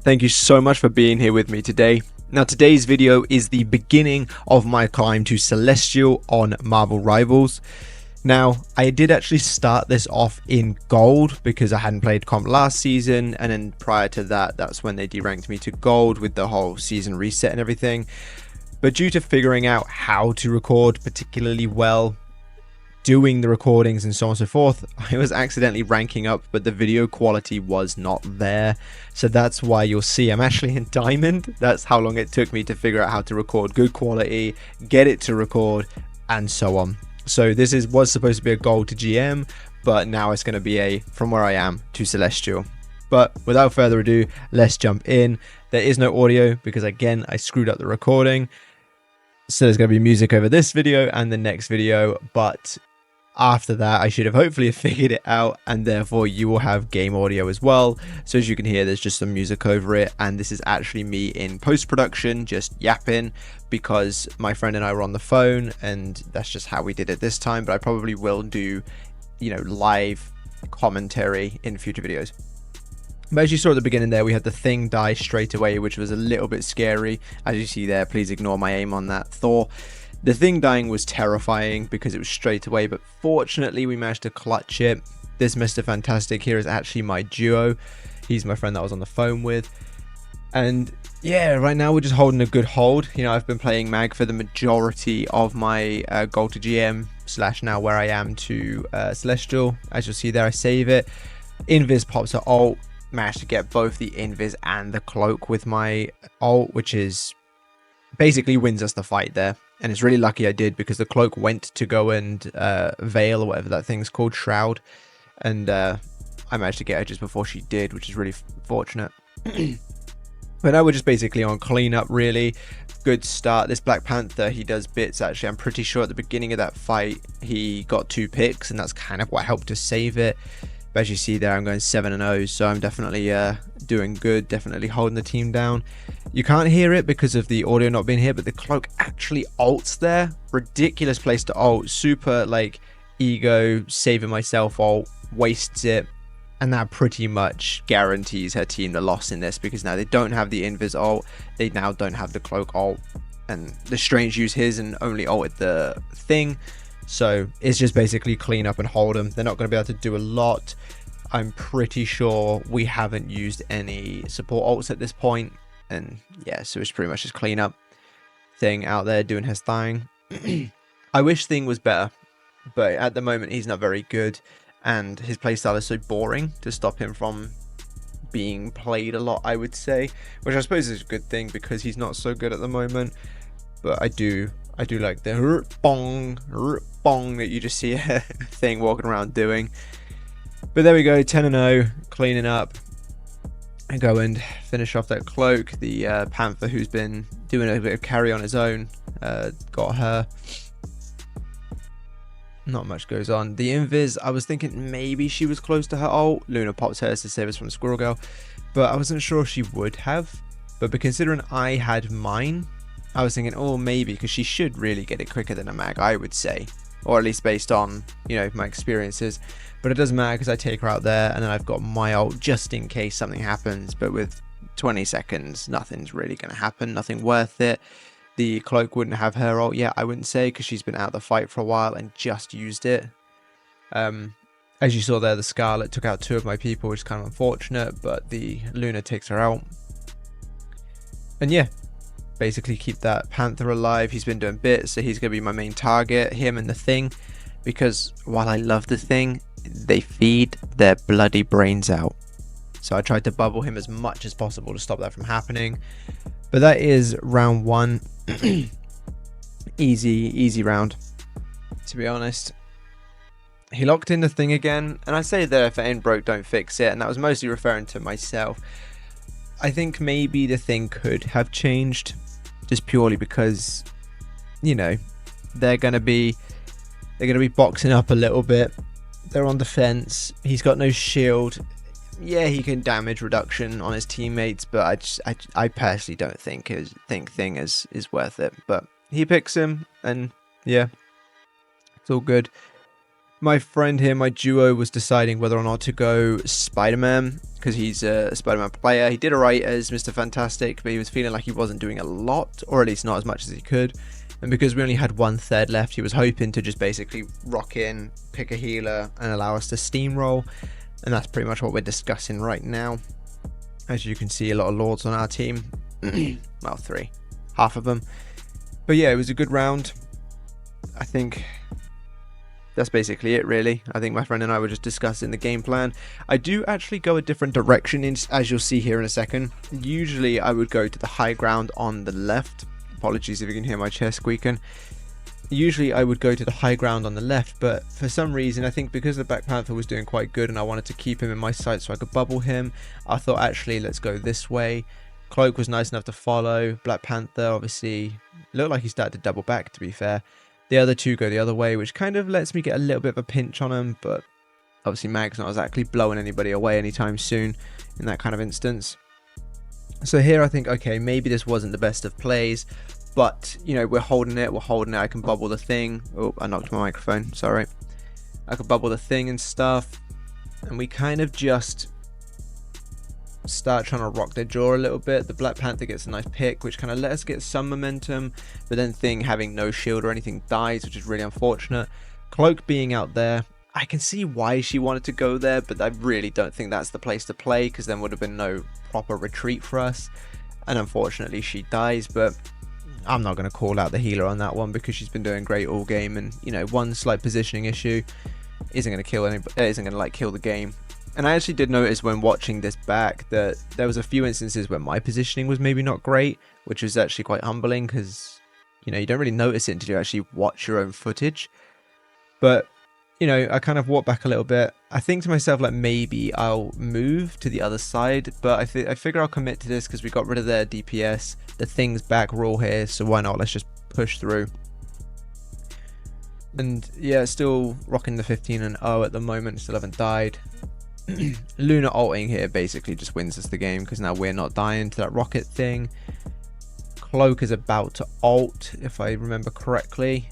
Thank you so much for being here with me today. Now, today's video is the beginning of my climb to Celestial on Marvel Rivals. Now, I did actually start this off in gold because I hadn't played comp last season, and then prior to that, that's when they deranked me to gold with the whole season reset and everything. But due to figuring out how to record particularly well, doing the recordings and so on and so forth, I was accidentally ranking up, but the video quality was not there. So that's why you'll see I'm actually in diamond. That's how long it took me to figure out how to record good quality, get it to record, and so on. So this was supposed to be a gold to GM, but now it's going to be a from where I am to Celestial. But without further ado, let's jump in. There is no audio because again I screwed up the recording, so there's going to be music over this video and the next video, but after that I should have hopefully figured it out, and therefore you will have game audio as well. So as you can hear, there's just some music over it, and this is actually me in post-production just yapping because my friend and I were on the phone, and that's just how we did it this time. But I probably will do, live commentary in future videos. But as you saw at the beginning there, we had the thing die straight away, which was a little bit scary. As you see there, please ignore my aim on that Thor. The thing dying was terrifying because it was straight away, but fortunately we managed to clutch it. This Mr. Fantastic here is actually my duo. He's my friend that I was on the phone with. And yeah, right now we're just holding a good hold. I've been playing Mag for the majority of my gold to GM / now where I am to Celestial. As you'll see there, I save it. Invis pops her ult. Managed to get both the Invis and the cloak with my ult, which is basically wins us the fight there. And it's really lucky I did, because the cloak went to go and veil or whatever that thing's called, shroud, and I managed to get her just before she did, which is really fortunate. But now we're just basically on cleanup, really. Good start. This Black Panther, he does bits actually. I'm pretty sure at the beginning of that fight he got 2 picks, and that's kind of what helped to save it. But as you see there, I'm going 7-0, so I'm definitely doing good, definitely holding the team down. You can't hear it because of the audio not being here, but the cloak actually ults there. Ridiculous place to ult. Super ego, saving myself ult, wastes it, and that pretty much guarantees her team the loss in this, because now they don't have the Invis ult, they now don't have the cloak ult, and the Strange use his and only ulted the thing. So it's just basically clean up and hold them. They're not going to be able to do a lot. I'm pretty sure we haven't used any support ults at this point. And yeah, so it's pretty much just clean up. Thing out there doing his thing. I wish Thing was better, but at the moment he's not very good. And his playstyle is so boring to stop him from being played a lot, I would say. Which I suppose is a good thing because he's not so good at the moment. But I do like the bong that you just see a thing walking around doing. But there we go, 10-0, cleaning up, and go and finish off that cloak. The Panther, who's been doing a bit of carry on his own, got her. Not much goes on. The Invis, I was thinking maybe she was close to her ult. Luna pops hers to save us from Squirrel Girl, but I wasn't sure if she would have. But considering I had mine, I was thinking, oh, maybe, because she should really get it quicker than a Mag, I would say. Or at least based on, my experiences. But it doesn't matter because I take her out there, and then I've got my ult just in case something happens. But with 20 seconds, nothing's really going to happen. Nothing worth it. The cloak wouldn't have her ult yet, I wouldn't say, because she's been out of the fight for a while and just used it. As you saw there, the Scarlet took out 2 of my people, which is kind of unfortunate. But the Luna takes her out. And yeah. Basically keep that Panther alive. He's been doing bits, so he's going to be my main target, him and the Thing, because while I love the Thing, they feed their bloody brains out. So I tried to bubble him as much as possible to stop that from happening. But that is round 1. easy round, to be honest. He locked in the Thing again, and I say there, if it ain't broke, don't fix it, and that was mostly referring to myself. I think maybe the Thing could have changed, just purely because, they're gonna be boxing up a little bit. They're on defense. He's got no shield. Yeah, he can damage reduction on his teammates, but I personally don't think Thing is worth it. But he picks him, and yeah, it's all good. My friend here, my duo, was deciding whether or not to go Spider-Man, because he's a Spider-Man player. He did alright as Mr. Fantastic, but he was feeling like he wasn't doing a lot, or at least not as much as he could. And because we only had 1/3 left, he was hoping to just basically rock in, pick a healer, and allow us to steamroll. And that's pretty much what we're discussing right now. As you can see, a lot of Lords on our team. Well, 3. Half of them. But yeah, it was a good round. I think that's basically it, really. I think my friend and I were just discussing the game plan. I do actually go a different direction, as you'll see here in a second. Usually I would go to the high ground on the left. Apologies if you can hear my chair squeaking. Usually I would go to the high ground on the left, but for some reason, I think because the Black Panther was doing quite good and I wanted to keep him in my sight so I could bubble him, I thought actually let's go this way. Cloak was nice enough to follow. Black Panther obviously looked like he started to double back, to be fair. The other two go the other way, which kind of lets me get a little bit of a pinch on him, but obviously Mag's not exactly blowing anybody away anytime soon in that kind of instance. So here I think, okay, maybe this wasn't the best of plays, but, you know, we're holding it, I can bubble the thing. Oh, I knocked my microphone, sorry. I could bubble the thing and stuff, and we kind of just start trying to rock their jaw a little bit. The Black Panther gets a nice pick, which kind of let us get some momentum, but then Thing having no shield or anything dies, which is really unfortunate. Cloak being out there, I can see why she wanted to go there, but I really don't think that's the place to play, because then would have been no proper retreat for us, and unfortunately she dies. But I'm not going to call out the healer on that one because she's been doing great all game, and you know, one slight positioning issue isn't going to kill kill the game. And I actually did notice when watching this back that there was a few instances where my positioning was maybe not great, which was actually quite humbling because, you know, you don't really notice it until you actually watch your own footage. But, you know, I kind of walked back a little bit. I think to myself, like, maybe I'll move to the other side, but I figure I'll commit to this because we got rid of their DPS. The Thing's back, we're all here, so why not? Let's just push through. And yeah, still rocking the 15-0 at the moment, still haven't died. Luna ulting here basically just wins us the game because now we're not dying to that rocket thing. Cloak is about to ult, if I remember correctly.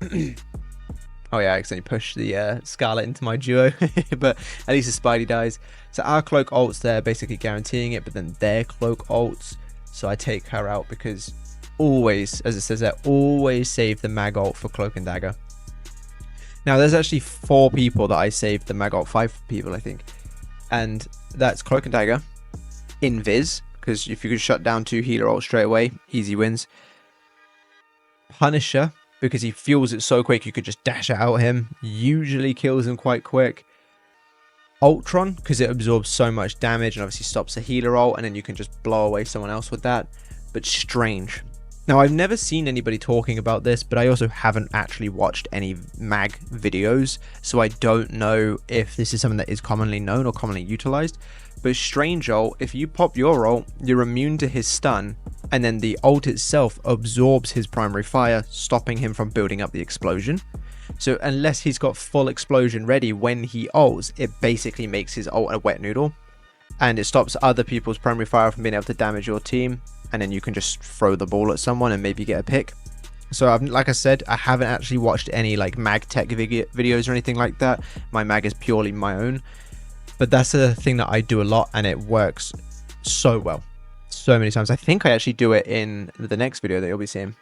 Oh yeah, I accidentally pushed the Scarlet into my duo, but at least the Spidey dies. So our Cloak ults there, basically guaranteeing it, but then their Cloak ults, so I take her out because always, as it says there, always save the Mag ult for Cloak and Dagger. Now, there's actually 4 people that I saved the Mag ult, 5 people, I think. And that's Cloak and Dagger, Invis, because if you could shut down 2 healer ults straight away, easy wins. Punisher, because he fuels it so quick, you could just dash it out him. Usually kills him quite quick. Ultron, because it absorbs so much damage and obviously stops the healer ult, and then you can just blow away someone else with that. But Strange. Now, I've never seen anybody talking about this, but I also haven't actually watched any mag videos, so I don't know if this is something that is commonly known or commonly utilized. But Strange ult, if you pop your ult, you're immune to his stun, and then the ult itself absorbs his primary fire, stopping him from building up the explosion. So unless he's got full explosion ready when he ults, it basically makes his ult a wet noodle, and it stops other people's primary fire from being able to damage your team. And then you can just throw the ball at someone and maybe get a pick. So like I said, I haven't actually watched any like mag tech videos or anything like that. My mag is purely my own. But that's a thing that I do a lot, and it works so well. So many times. I think I actually do it in the next video that you'll be seeing.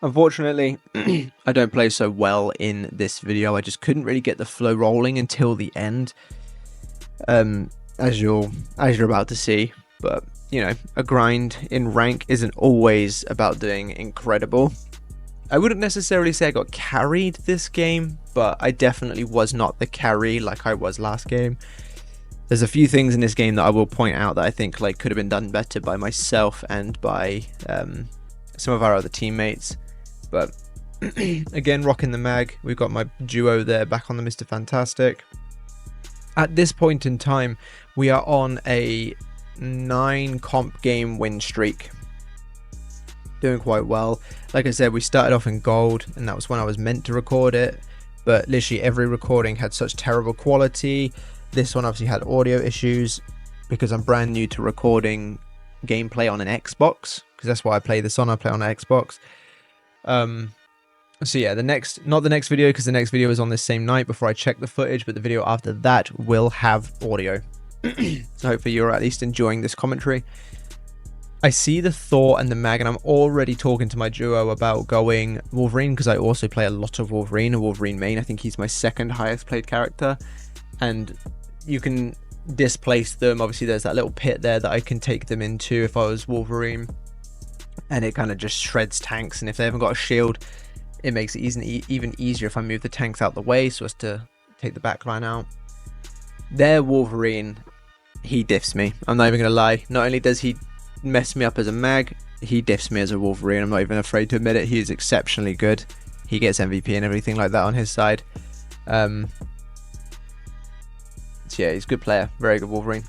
Unfortunately, I don't play so well in this video. I just couldn't really get the flow rolling until the end. As you're about to see. But you know, a grind in rank isn't always about doing incredible. I wouldn't necessarily say I got carried this game, but I definitely was not the carry like I was last game. There's a few things in this game that I will point out that I think like could have been done better by myself and by some of our other teammates. But again, rocking the mag. We've got my duo there back on the Mr. Fantastic. At this point in time, we are on a 9 comp game win streak, doing quite well. Like I said, we started off in gold, and that was when I was meant to record it, but literally every recording had such terrible quality. This one obviously had audio issues because I'm brand new to recording gameplay on an Xbox, because that's why I play this on. I play on an Xbox. So yeah, not the next video, because the next video is on this same night before I check the footage, but the video after that will have audio. So hopefully you're at least enjoying this commentary. I see the Thor and the Mag, and I'm already talking to my duo about going Wolverine, because I also play a lot of Wolverine, a Wolverine main. I think he's my second highest played character, and you can displace them. Obviously there's that little pit there that I can take them into if I was Wolverine, and it kind of just shreds tanks, and if they haven't got a shield, it makes it even easier if I move the tanks out the way so as to take the backline out. Their Wolverine, he diffs me. I'm not even going to lie. Not only does he mess me up as a Mag, he diffs me as a Wolverine. I'm not even afraid to admit it. He is exceptionally good. He gets MVP and everything like that on his side. So yeah, he's a good player. Very good Wolverine.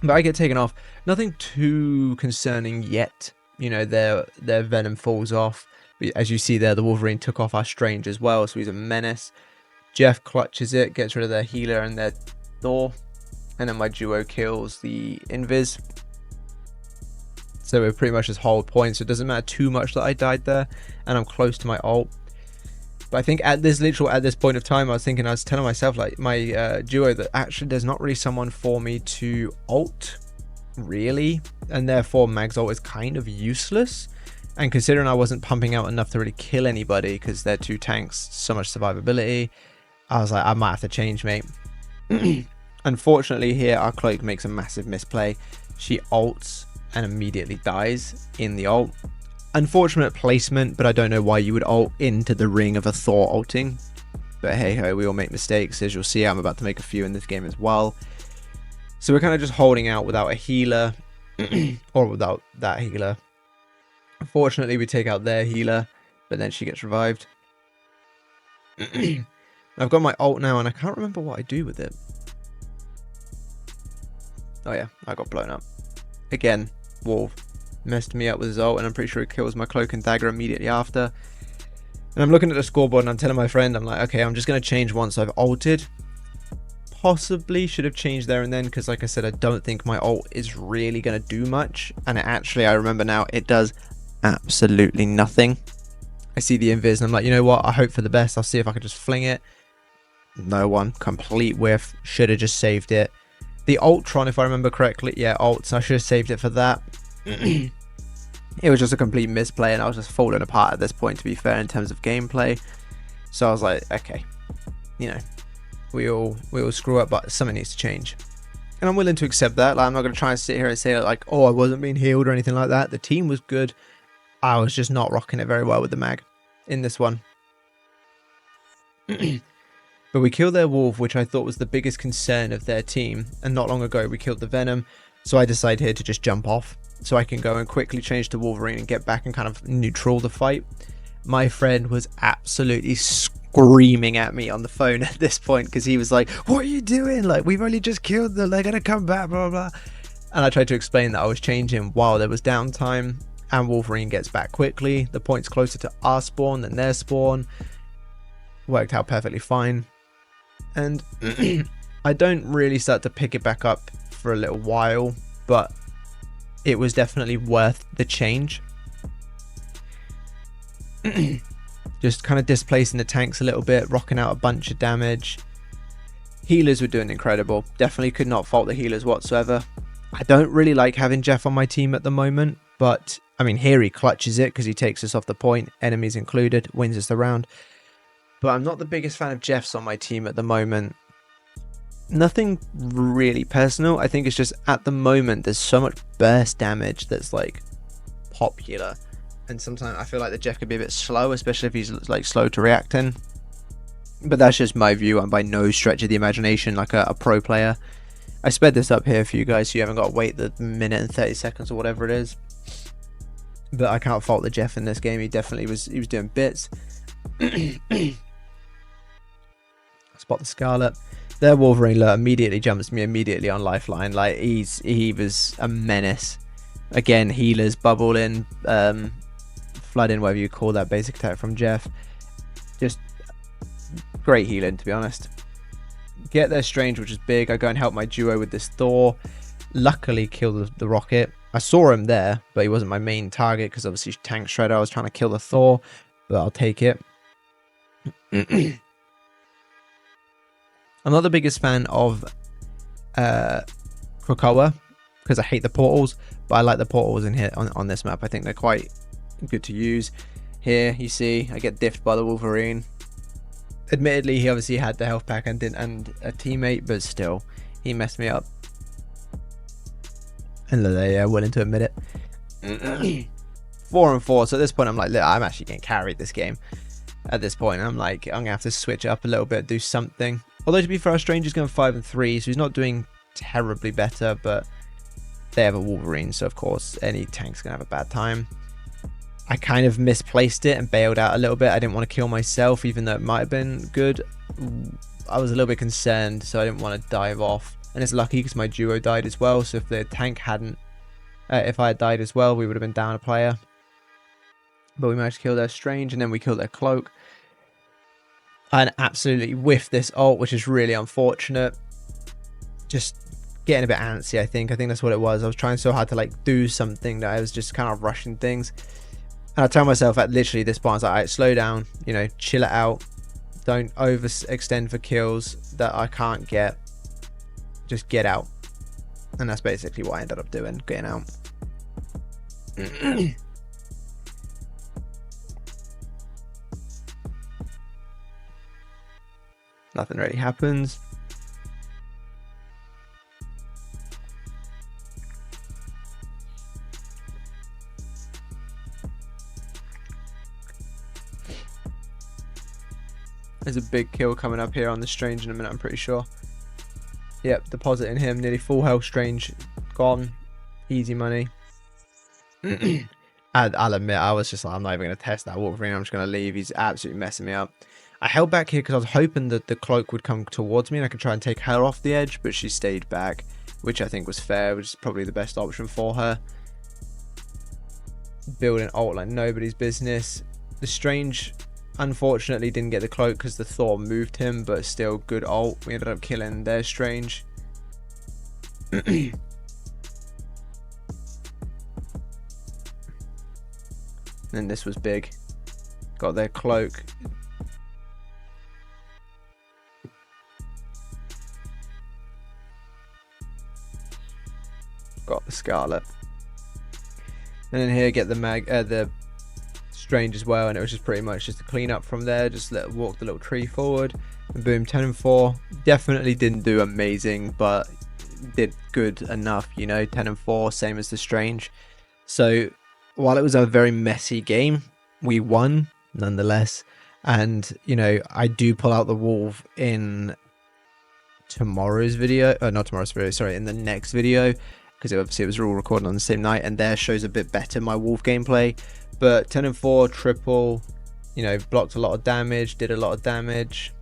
But I get taken off. Nothing too concerning yet. You know, their Venom falls off. As you see there, the Wolverine took off our Strange as well, so he's a menace. Jeff clutches it, gets rid of their healer and their Thor, and then my duo kills the Invis. So we're pretty much just hold points, so it doesn't matter too much that I died there, and I'm close to my ult. But I think at this point of time, I was telling myself, like, my duo, that actually there's not really someone for me to ult, really, and therefore Mag's ult is kind of useless. And considering I wasn't pumping out enough to really kill anybody, because they're two tanks, so much survivability, I was like, I might have to change, mate. Unfortunately here, our Cloak makes a massive misplay. She ults and immediately dies in the ult. Unfortunate placement, but I don't know why you would ult into the ring of a Thor ulting. But hey ho, we all make mistakes. As you'll see, I'm about to make a few in this game as well. So we're kind of just holding out without a healer, or without that healer. Unfortunately, we take out their healer, but then she gets revived. I've got my ult now, and I can't remember what I do with it. Oh yeah, I got blown up. Again, Wolf messed me up with his ult, and I'm pretty sure it kills my Cloak and Dagger immediately after. And I'm looking at the scoreboard, and I'm telling my friend, I'm like, okay, I'm just going to change once I've ulted. Possibly should have changed there and then, because like I said, I don't think my ult is really going to do much. And it actually, I remember now, it does absolutely nothing. I see the invis and I'm like, you know what, I hope for the best. I'll see if I can just fling it. No one. Complete whiff. Should have just saved it. The Ultron, if I remember correctly, yeah, ults, I should have saved it for that. It was just a complete misplay, and I was just falling apart at this point, to be fair, in terms of gameplay. So I was like, okay, you know, we all screw up, but something needs to change. And I'm willing to accept that. Like, I'm not going to try and sit here and say like, oh, I wasn't being healed or anything like that. The team was good. I was just not rocking it very well with the Mag in this one. But we killed their Wolf, which I thought was the biggest concern of their team. And not long ago, we killed the Venom. So I decided here to just jump off, so I can go and quickly change to Wolverine and get back and kind of neutral the fight. My friend was absolutely screaming at me on the phone at this point, because he was like, what are you doing? Like, we've only just killed them. They're going to come back, blah, blah. And I tried to explain that I was changing while there was downtime, and Wolverine gets back quickly. The point's closer to our spawn than their spawn. Worked out perfectly fine. And I don't really start to pick it back up for a little while, but it was definitely worth the change. Just kind of displacing the tanks a little bit, rocking out a bunch of damage. Healers were doing incredible. Definitely could not fault the healers whatsoever. I don't really like having Jeff on my team at the moment, but I mean, here he clutches it because he takes us off the point, enemies included, wins us the round. But I'm not the biggest fan of Jeff's on my team at the moment. Nothing really personal. I think it's just at the moment there's so much burst damage that's like popular, and sometimes I feel like the Jeff could be a bit slow, especially if he's like slow to reacting. But that's just my view. I'm by no stretch of the imagination like a pro player. I sped this up here for you guys so you haven't got to wait the minute and 30 seconds or whatever it is. But I can't fault the Jeff in this game. He definitely was doing bits. Spot the Scarlet. Their Wolverine immediately jumps me immediately on lifeline. Like, he was a menace. Again, healers bubble in, flood in, whatever you call that basic attack from Jeff. Just great healing, to be honest. Get their Strange, which is big. I go and help my duo with this Thor. Luckily kill the Rocket. I saw him there, but he wasn't my main target because obviously tank shredder. I was trying to kill the Thor, but I'll take it. I'm not the biggest fan of Krakoa because I hate the portals, but I like the portals in here on this map. I think they're quite good to use. Here you see I get diffed by the Wolverine. Admittedly, he obviously had the health pack and a teammate, but still he messed me up, and they're willing to admit it. 4 and 4, so at this point I'm like, look, I'm actually getting carried this game. At this point I'm like, I'm gonna have to switch it up a little bit, do something. Although to be fair, Stranger's going 5 and 3, so he's not doing terribly better, but they have a Wolverine, so of course any tank's gonna have a bad time. I kind of misplaced it and bailed out a little bit. I didn't want to kill myself, even though it might have been good. I was a little bit concerned, so I didn't want to dive off. And it's lucky because my duo died as well, so if the tank hadn't, if I had died as well, we would have been down a player. But we managed to kill their Strange, and then we killed their Cloak. And absolutely whiffed this ult, which is really unfortunate. Just getting a bit antsy, I think. I think that's what it was. I was trying so hard to like do something that I was just kind of rushing things. And I tell myself at literally this point, I was like, all right, slow down, you know, chill it out. Don't overextend for kills that I can't get. Just get out. And that's basically what I ended up doing, getting out. Nothing really happens. There's a big kill coming up here on the Strange in a minute, I'm pretty sure. Yep, depositing him. Nearly full health Strange. Gone. Easy money. I'll admit, I was just like, I'm not even going to test that Wolverine. I'm just going to leave. He's absolutely messing me up. I held back here because I was hoping that the Cloak would come towards me and I could try and take her off the edge, but she stayed back, which I think was fair, which is probably the best option for her. Building ult like nobody's business. The Strange unfortunately didn't get the Cloak because the Thor moved him, but still good ult. We ended up killing their Strange. And then this was big. Got their Cloak. Got the Scarlet. And then here get the Strange as well, and it was just pretty much just a clean up from there. Just walk the little tree forward, and boom, 10 and 4. Definitely didn't do amazing, but did good enough, you know. 10 and 4, same as the Strange. So while it was a very messy game, we won nonetheless. And you know, I do pull out the Wolf in tomorrow's video, not tomorrow's video, sorry, in the next video, because obviously it was all recorded on the same night, and there shows a bit better my Wolf gameplay. But 10 and 4, triple, you know, blocked a lot of damage, did a lot of damage,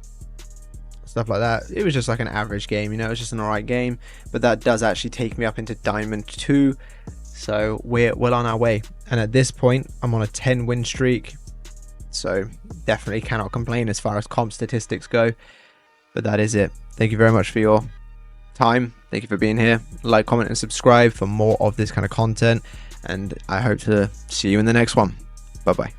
stuff like that. It was just like an average game, you know, it was just an alright game. But that does actually take me up into Diamond 2, so we're well on our way. And at this point, I'm on a 10 win streak, so definitely cannot complain as far as comp statistics go. But that is it. Thank you very much for your time. Thank you for being here. Like, comment, and subscribe for more of this kind of content. And I hope to see you in the next one. Bye bye.